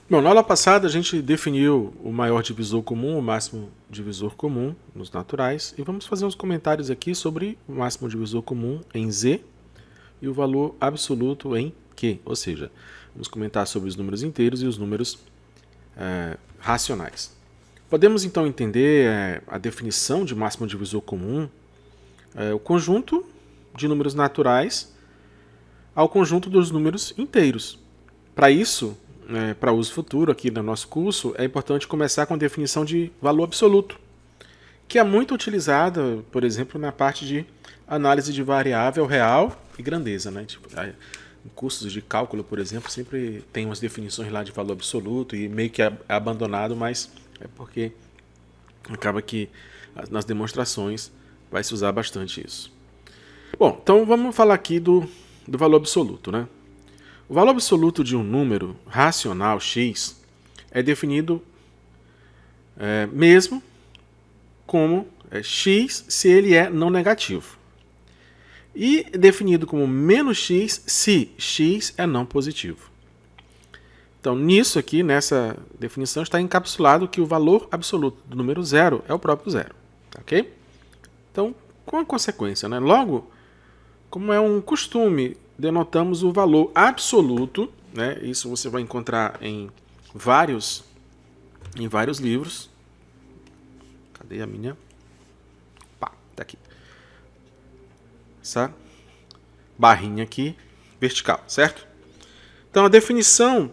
Bom, na aula passada a gente definiu o maior divisor comum, o máximo divisor comum nos naturais, e vamos fazer uns comentários aqui sobre o máximo divisor comum em Z e o valor absoluto em Q, ou seja, vamos comentar sobre os números inteiros e os números racionais. Podemos então entender a definição de máximo divisor comum, o conjunto de números naturais ao conjunto dos números inteiros. Para isso, para uso futuro aqui no nosso curso, é importante começar com a definição de valor absoluto, que é muito utilizada, por exemplo, na parte de análise de variável real e grandeza. Né? Tipo, em cursos de cálculo, por exemplo, sempre tem umas definições lá de valor absoluto e meio que é abandonado, mas é porque acaba que nas demonstrações vai se usar bastante isso. Bom, então vamos falar aqui do valor absoluto. Né? O valor absoluto de um número racional x é definido mesmo como x se ele é não negativo. E definido como menos x se x é não positivo. Então, nisso aqui, nessa definição, está encapsulado que o valor absoluto do número zero é o próprio zero. Ok? Então, com a consequência, né? Logo, como é um costume, denotamos o valor absoluto, né? Isso você vai encontrar em vários livros. Cadê a minha? Pá, tá aqui. Essa barrinha aqui, vertical, certo? Então, a definição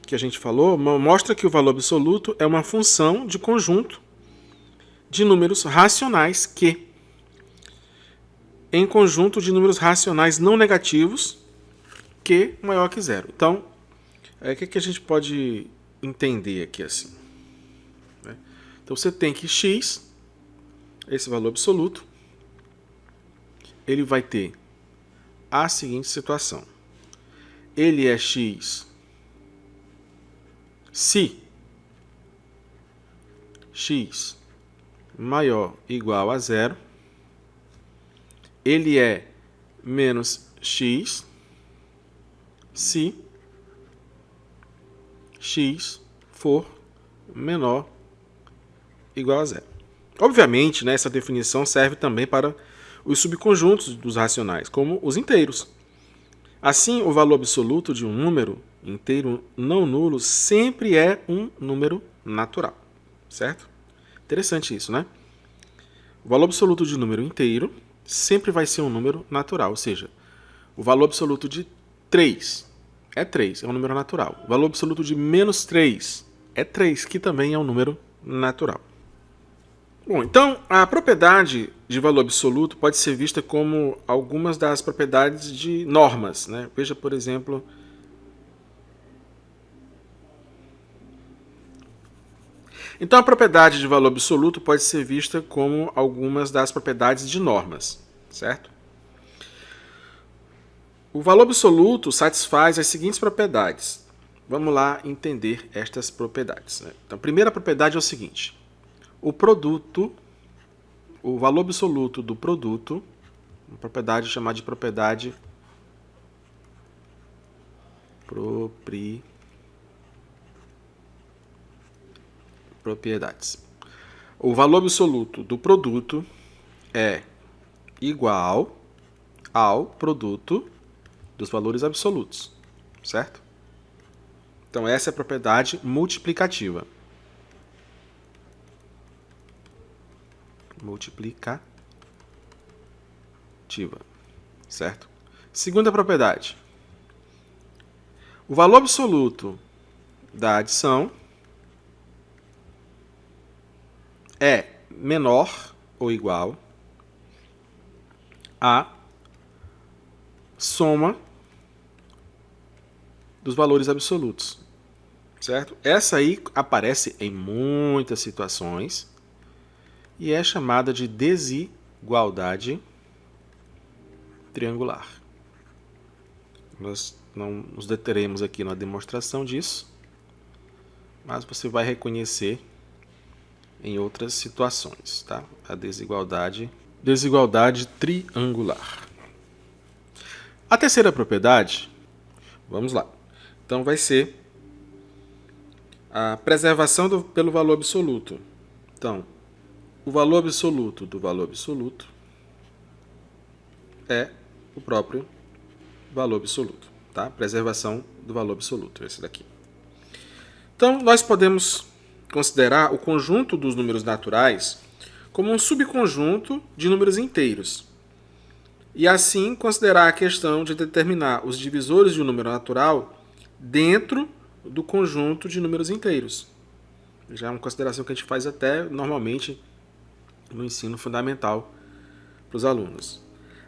que a gente falou mostra que o valor absoluto é uma função de conjunto de números racionais que, em conjunto de números racionais não negativos, Q maior que zero. Então, o que a gente pode entender aqui assim? Então, você tem que x, esse valor absoluto, ele vai ter a seguinte situação. Ele é x se x maior ou igual a zero. Ele é menos x se x for menor ou igual a zero. Obviamente, né, essa definição serve também para os subconjuntos dos racionais, como os inteiros. Assim, o valor absoluto de um número inteiro não nulo sempre é um número natural, certo? Interessante isso, né? O valor absoluto de um número inteiro sempre vai ser um número natural, ou seja, o valor absoluto de 3 é 3, é um número natural. O valor absoluto de menos 3 é 3, que também é um número natural. Bom, então a propriedade de valor absoluto pode ser vista como algumas das propriedades de normas. Né? Veja, por exemplo, então a propriedade de valor absoluto pode ser vista como algumas das propriedades de normas, certo? O valor absoluto satisfaz as seguintes propriedades. Vamos lá entender estas propriedades. Né? Então, a primeira propriedade é o seguinte: o valor absoluto do produto, uma propriedade chamada de propriedade propriedades. O valor absoluto do produto é igual ao produto dos valores absolutos, certo? Então essa é a propriedade multiplicativa. Certo? Segunda propriedade. O valor absoluto da adição é menor ou igual à soma dos valores absolutos, certo? Essa aí aparece em muitas situações e é chamada de desigualdade triangular. Nós não nos deteremos aqui na demonstração disso, mas você vai reconhecer em outras situações, tá? A desigualdade triangular. A terceira propriedade, vamos lá. Então vai ser A preservação pelo valor absoluto. Então, o valor absoluto do valor absoluto é o próprio valor absoluto. Tá? Preservação do valor absoluto, esse daqui. Então, nós podemos considerar o conjunto dos números naturais como um subconjunto de números inteiros. E assim considerar a questão de determinar os divisores de um número natural dentro do conjunto de números inteiros. Já é uma consideração que a gente faz até normalmente no ensino fundamental para os alunos.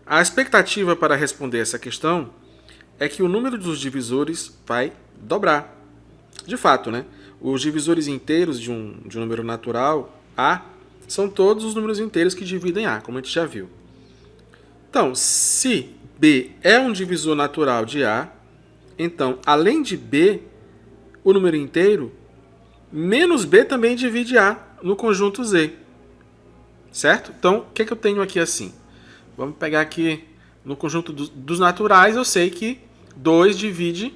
A expectativa para responder essa questão é que o número dos divisores vai dobrar. De fato, né? Os divisores inteiros de um número natural, A, são todos os números inteiros que dividem A, como a gente já viu. Então, se B é um divisor natural de A, então, além de B, o número inteiro, menos B também divide A no conjunto Z. Certo? Então, o que eu tenho aqui assim? Vamos pegar aqui no conjunto dos naturais, eu sei que 2 divide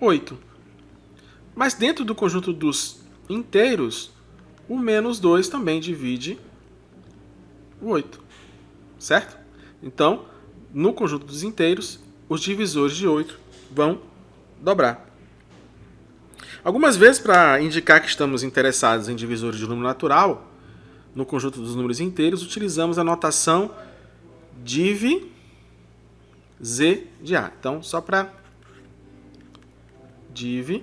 8. Mas dentro do conjunto dos inteiros, o menos 2 também divide o 8. Certo? Então, no conjunto dos inteiros, os divisores de 8 vão dobrar. Algumas vezes, para indicar que estamos interessados em divisores de número natural, no conjunto dos números inteiros, utilizamos a notação div z de A. Então, só para div,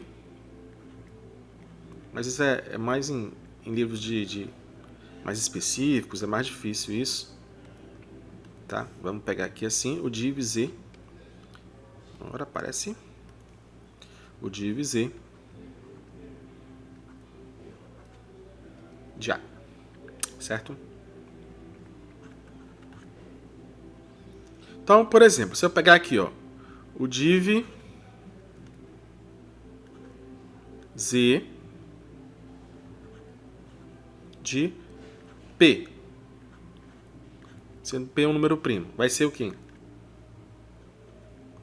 mas isso é mais em livros de mais específicos, é mais difícil isso. Tá? Vamos pegar aqui assim, o div z. Agora aparece o div z de A. Certo? Então, por exemplo, se eu pegar aqui, ó, o div z de P, sendo P um número primo, vai ser o quê?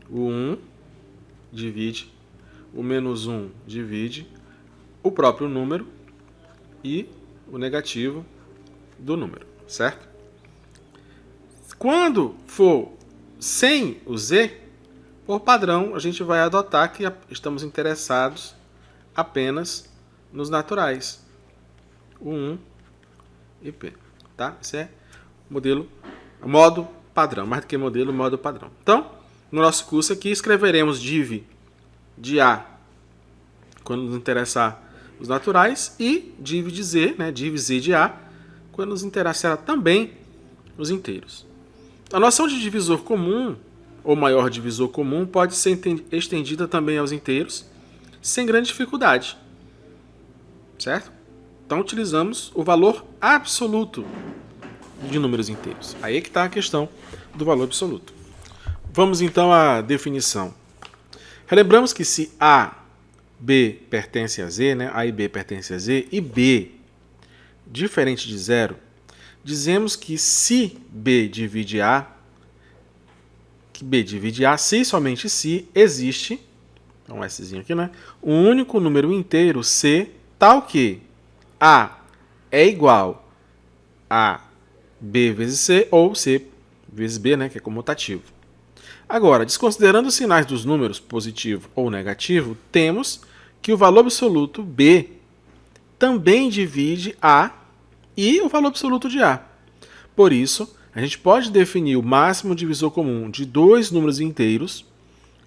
O 1 divide, o menos 1 divide o próprio número e o negativo do número, certo? Quando for sem o z, por padrão, a gente vai adotar que estamos interessados apenas nos naturais. O 1 e P. Tá? Esse é modo padrão. Mais do que modelo, modo padrão. Então, no nosso curso aqui, escreveremos div de A quando nos interessar os naturais e div de Z, né, div Z de A, quando nos interessar também os inteiros. A noção de divisor comum, ou maior divisor comum, pode ser estendida também aos inteiros, sem grande dificuldade. Certo? Então, utilizamos o valor absoluto de números inteiros. Aí é que está a questão do valor absoluto. Vamos então à definição. Relembramos que se A, B pertence a Z, né? A e B pertence a Z, e B diferente de zero, dizemos que se B divide A, se somente se existe, então um Szinho aqui, né? Um único número inteiro C, tal que A é igual a B vezes C ou C vezes B, né? Que é comutativo. Agora, desconsiderando os sinais dos números positivo ou negativo, temos que o valor absoluto B também divide A e o valor absoluto de A. Por isso, a gente pode definir o máximo divisor comum de dois números inteiros,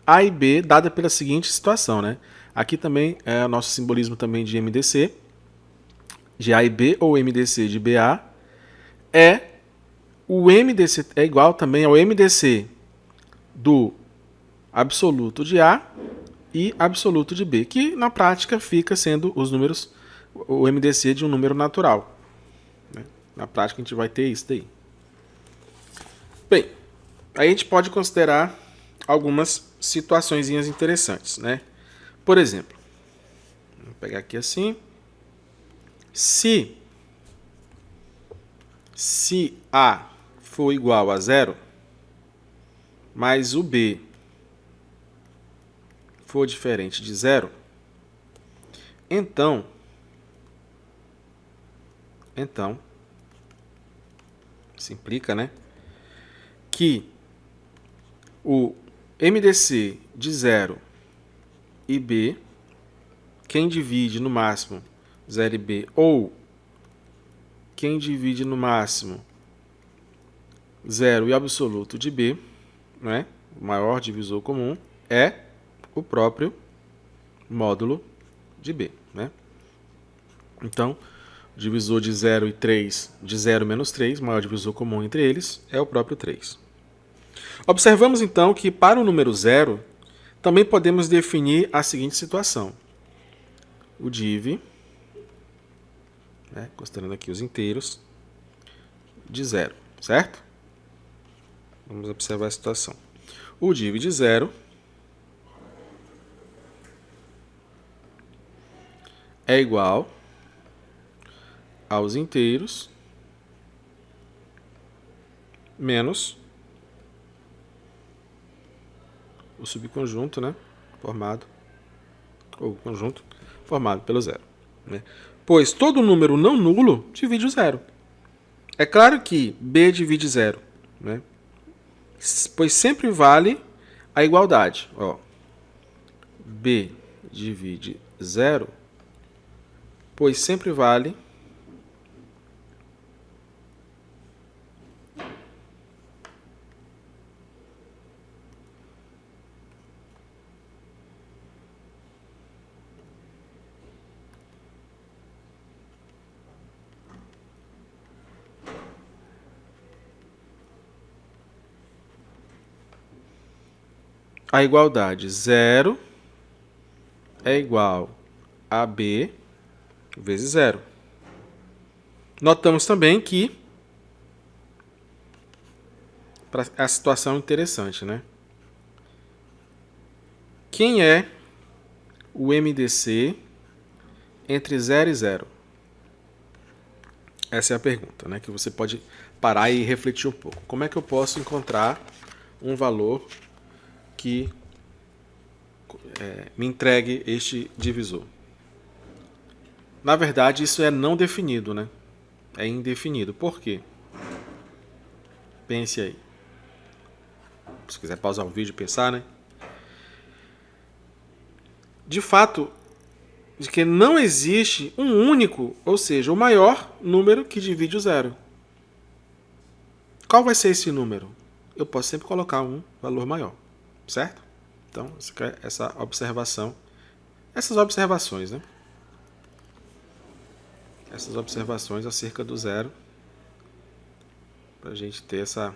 A e B, dada pela seguinte situação, né? Aqui também é o nosso simbolismo também de MDC, de A e B, ou MDC de BA, o MDC é igual também ao MDC do absoluto de A e absoluto de B, que na prática fica sendo os números, o MDC de um número natural. Na prática a gente vai ter isso daí. Bem, aí a gente pode considerar algumas situações interessantes, né? Por exemplo, vou pegar aqui assim. Se A for igual a 0, mas o B for diferente de 0, então isso implica, né, que o MDC de 0 e B, quem divide no máximo 0 e B, ou quem divide no máximo 0 e absoluto de B, né, o maior divisor comum, é o próprio módulo de B. Né? Então, o divisor de 0 e 3, de 0 menos 3, o maior divisor comum entre eles, é o próprio 3. Observamos então que para o número 0, também podemos definir a seguinte situação. O div, né, considerando aqui os inteiros, de 0, certo? Vamos observar a situação. O div de 0 é igual aos inteiros menos o subconjunto, né, formado, ou conjunto formado pelo 0. Né? Pois todo número não nulo divide o 0. É claro que B divide 0, né? Pois sempre vale a igualdade. Ó, B divide 0, pois sempre vale a igualdade 0 é igual a B vezes 0. Notamos também que a situação interessante, né? Quem é o MDC entre 0 e 0? Essa é a pergunta, né? Que você pode parar e refletir um pouco. Como é que eu posso encontrar um valor que me entregue este divisor? Na verdade, isso é não definido, né? É indefinido. Por quê? Pense aí. Se quiser pausar o vídeo e pensar, né? De fato, de que não existe um único, ou seja, o maior número que divide o 0. Qual vai ser esse número? Eu posso sempre colocar um valor maior, certo? Então, essa observação, essas observações, né? Essas observações acerca do 0, para a gente ter essa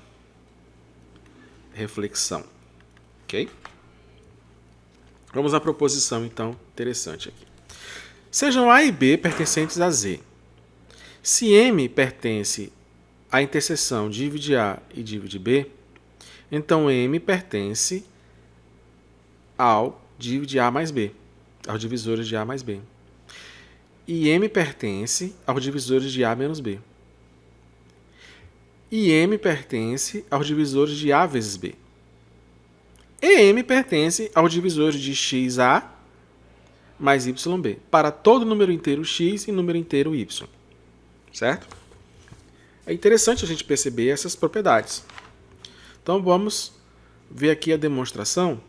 reflexão, ok? Vamos à proposição, então, interessante aqui. Sejam A e B pertencentes a Z. Se M pertence à interseção divide A e divide B, então M pertence ao divide A mais B, aos divisores de A mais B. E M pertence aos divisores de A menos B. E M pertence aos divisores de A vezes B. E M pertence aos divisores de XA mais YB, para todo número inteiro X e número inteiro Y. Certo? É interessante a gente perceber essas propriedades. Então vamos ver aqui a demonstração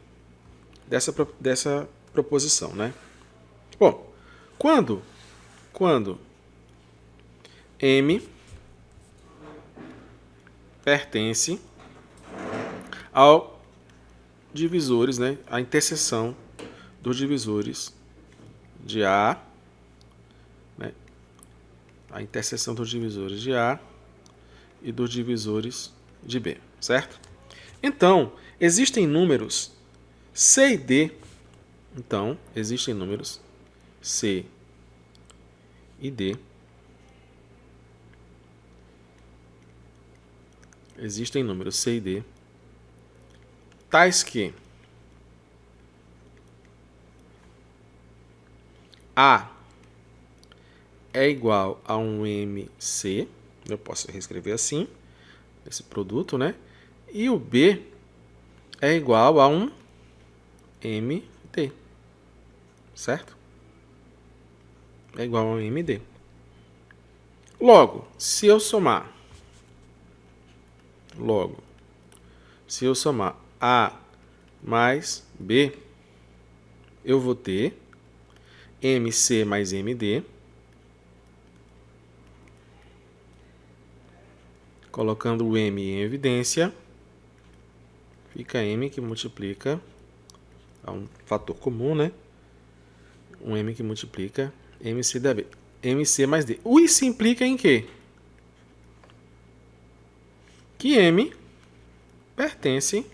dessa proposição, né? Bom, quando M pertence ao divisores, né, a interseção dos divisores de A, né, a interseção dos divisores de A e dos divisores de B, certo? Então, existem números C e D. Então, existem números C e D. Existem números C e D, tais que A é igual a um MC, eu posso reescrever assim, esse produto, né? E o B é igual a um MD. D. Certo? É igual a MD. Logo, se eu somar A mais B, eu vou ter MC mais MD, colocando o M em evidência, fica M que multiplica, é um fator comum, né? Um M que multiplica MC da B. MC mais D. Isso implica em quê? Que M pertence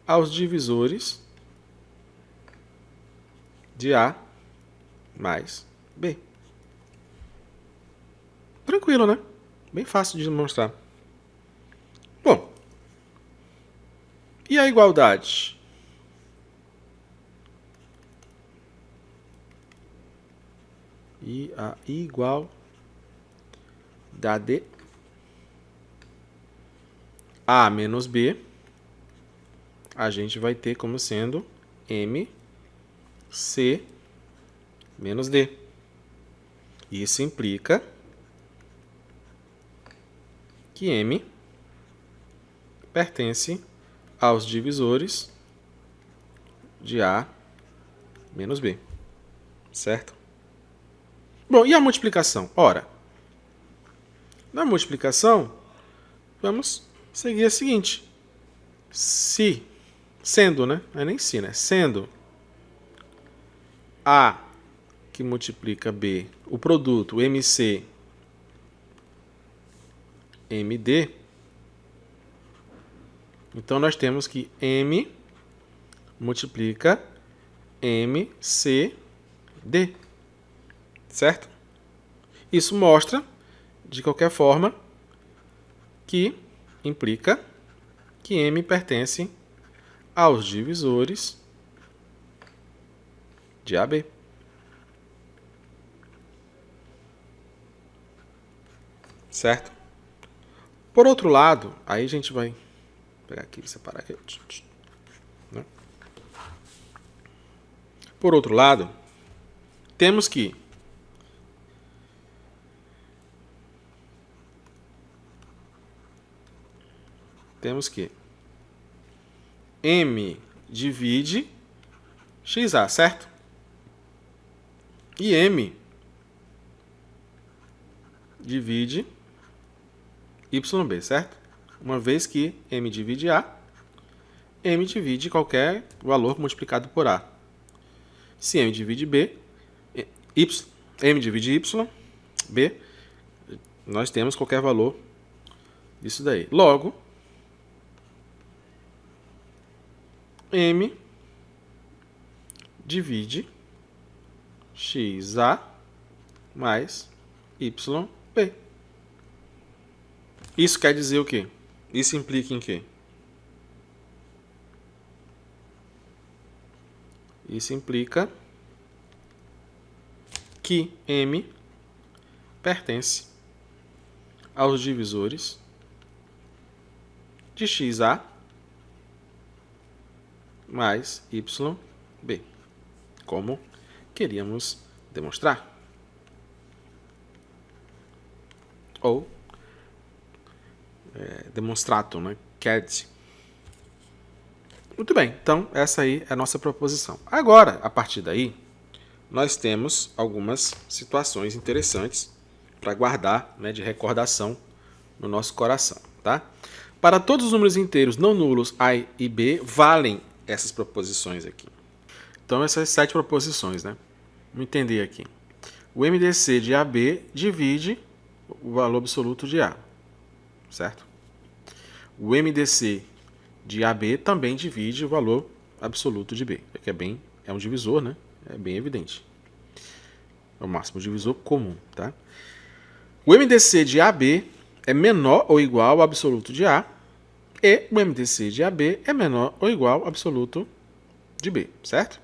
aos divisores de A mais B. Tranquilo, né? Bem fácil de demonstrar. Bom, e a igualdade? E a igualdade A menos B, a gente vai ter como sendo MC menos D. Isso implica que M pertence aos divisores de A menos B. Certo? Bom, e a multiplicação? Ora, na multiplicação, vamos seguir a seguinte. Sendo, né? Não é nem se, né? Sendo A que multiplica B, o produto MC MD, então nós temos que M multiplica MCD. Certo? Isso mostra, de qualquer forma, que implica que M pertence aos divisores de AB. Certo? Por outro lado, aí a gente vai pegar aqui, separar aqui. Né? Por outro lado, temos que M divide XA, certo? E M divide YB, certo? Uma vez que M divide A, M divide qualquer valor multiplicado por A. Se M divide B, M divide Y, B, nós temos qualquer valor disso daí. Logo, M divide XA mais YB. Isso quer dizer o quê? Isso implica em quê? Isso implica que M pertence aos divisores de XA mais YB, como queríamos demonstrar. Ou demonstrato, né? CAD. Muito bem, então essa aí é a nossa proposição. Agora, a partir daí, nós temos algumas situações interessantes para guardar, né, de recordação no nosso coração. Tá? Para todos os números inteiros não nulos A e B, valem essas proposições aqui. Então, essas 7 proposições, né? Vamos entender aqui. O MDC de AB divide o valor absoluto de A, certo? O MDC de AB também divide o valor absoluto de B, que é um divisor, né? É bem evidente. É o máximo divisor comum, tá? O MDC de AB é menor ou igual ao absoluto de A, e o MDC de AB é menor ou igual ao absoluto de B, certo?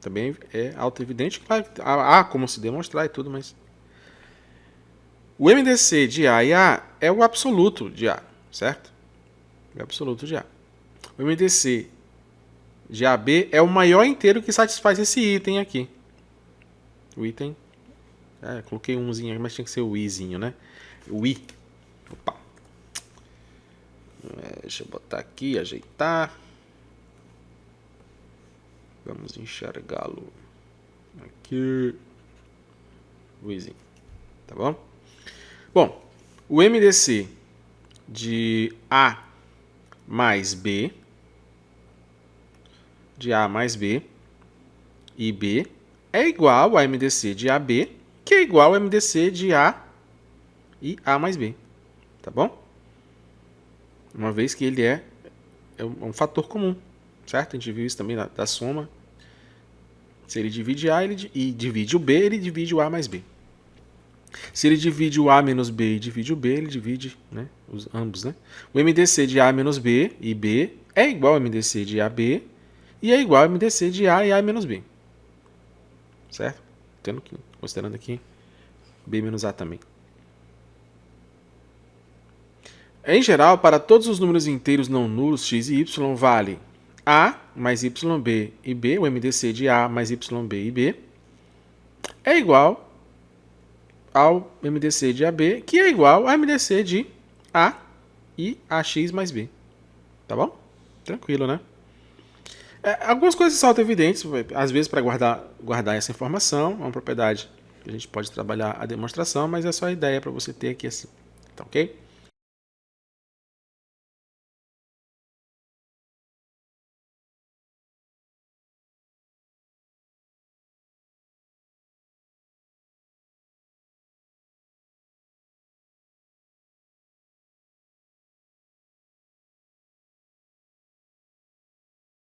Também é auto-evidente, claro, há como se demonstrar e tudo, mas... O MDC de A e A é o absoluto de A, certo? É o absoluto de A. O MDC de AB é o maior inteiro que satisfaz esse item aqui. O item... coloquei umzinho aqui, mas tinha que ser o izinho, né? O i. Opa. Deixa eu botar aqui, ajeitar. Vamos enxergá-lo aqui. O izinho. Tá bom? Bom, o MDC de A mais B, de A mais B e B, é igual a MDC de AB, que é igual a MDC de A e A mais B. Tá bom? Uma vez que ele é um fator comum, certo? A gente viu isso também da soma. Se ele divide A e divide o B, ele divide o A mais B. Se ele divide o A menos B e divide o B, ele divide, né, ambos. Né? O MDC de A menos B e B é igual ao MDC de AB e é igual ao MDC de A e A menos B. Certo? Considerando aqui B menos A também. Em geral, para todos os números inteiros não nulos, x e y vale A mais yb e B, o MDC de A mais yb e B, é igual ao MDC de AB, que é igual ao MDC de A e AX mais B. Tá bom? Tranquilo, né? Algumas coisas saltam evidentes, às vezes para guardar essa informação, é uma propriedade que a gente pode trabalhar a demonstração, mas é só a ideia para você ter aqui assim. Tá ok?